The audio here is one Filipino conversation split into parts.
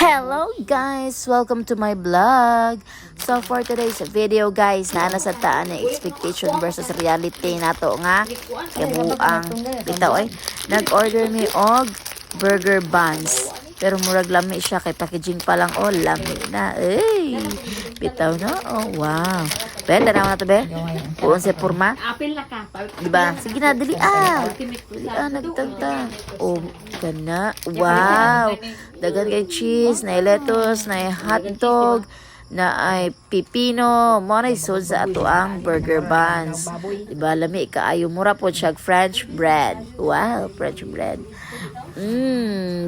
Hello guys! Welcome to my vlog! So for today's video guys, nasa taan ng expectation versus reality nato nga kabuang bitaw ay nag-order mi og burger buns. Pero murag lami siya kay packaging pa lang lami na. Ay! Bitaw no? Oh wow! Pwede na to be? Buon sa porma? Apil na ka. Diba? Sige na, dali nagtagta. Oh, gana. Wow! Dagan kay cheese, na lettuce, na hotdog, na ay pipino, mo na isod sa ato ang burger buns. Diba? Lami kaayo mura po siya French bread. Wow, French bread.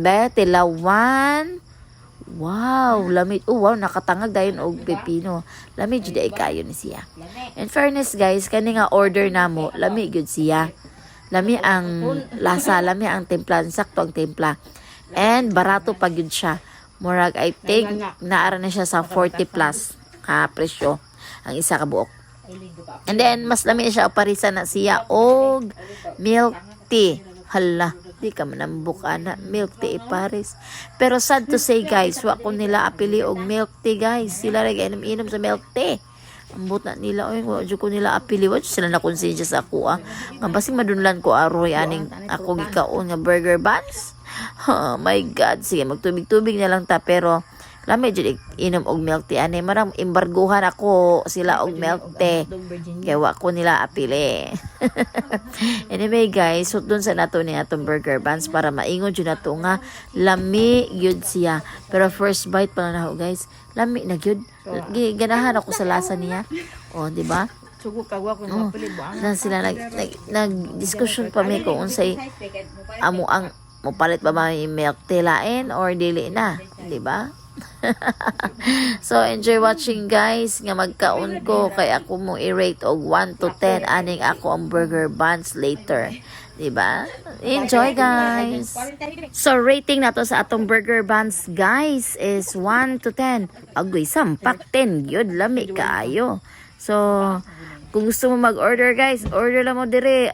Bete lawan. Wow, lamig. Oh, wow, nakatangag dayon og pepino. Lamig jud ay kayo ni siya. In fairness, guys, kani nga order namo, lamig gyud siya. Lami ang lasa, lami ang timpla, sakto ang timpla. And barato pa gyud siya. Murag I think naara na siya sa 40 plus ka presyo ang isa ka buok. And then mas lami siya parisa na siya og milk tea. Hala, di ka manambuk ana milk tea Paris. Pero sad to say guys, wa ko nila apili og milk tea guys. Sila ra inom sa milk tea. Ambot na nila oy, wa jud ko nila apili. Wa sila na konsensya sa ako Nga basing madunlan ko aroy aning ako gikaon nga burger buns. Oh my god, sige magtubig-tubig na lang ta pero lami jud inom og milk tea ani marang embarguhan ako sila og milk tea kay wa ko nila apili. Anyway guys, so dun sa nato ni atong burger buns para maingon jud nato nga lami gyud siya. Pero first bite pa na ako guys, lami na gyud. Ganahan ako sa lasa niya. Oh, di ba? Sugo kagwa ko mapili buang. Na sila nag-discussion pa mi kung unsay amo ang mopalit ba may milk tea lain or dili na, di ba? So enjoy watching guys nga magkaon ko kay ako mo i-rate og 1 to 10 aning ako ang burger buns later, diba? Enjoy guys. So rating nato sa atong burger buns guys is 1 to 10. Agoy sampak 10 gyud, lami kaayo. So kung gusto mo mag-order guys, order lang mo dire.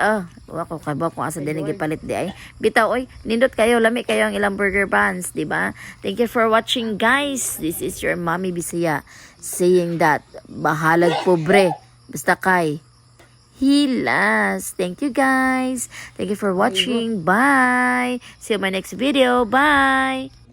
Wako kaba kung asa din gipalit di ay. Bitaw oy, nindot kayo, lami kayo ang ilang burger buns, di ba? Thank you for watching guys. This is your Mommy Bisaya saying that bahalag pobre basta kay hilas. Thank you guys. Thank you for watching. Bye. See you in my next video. Bye.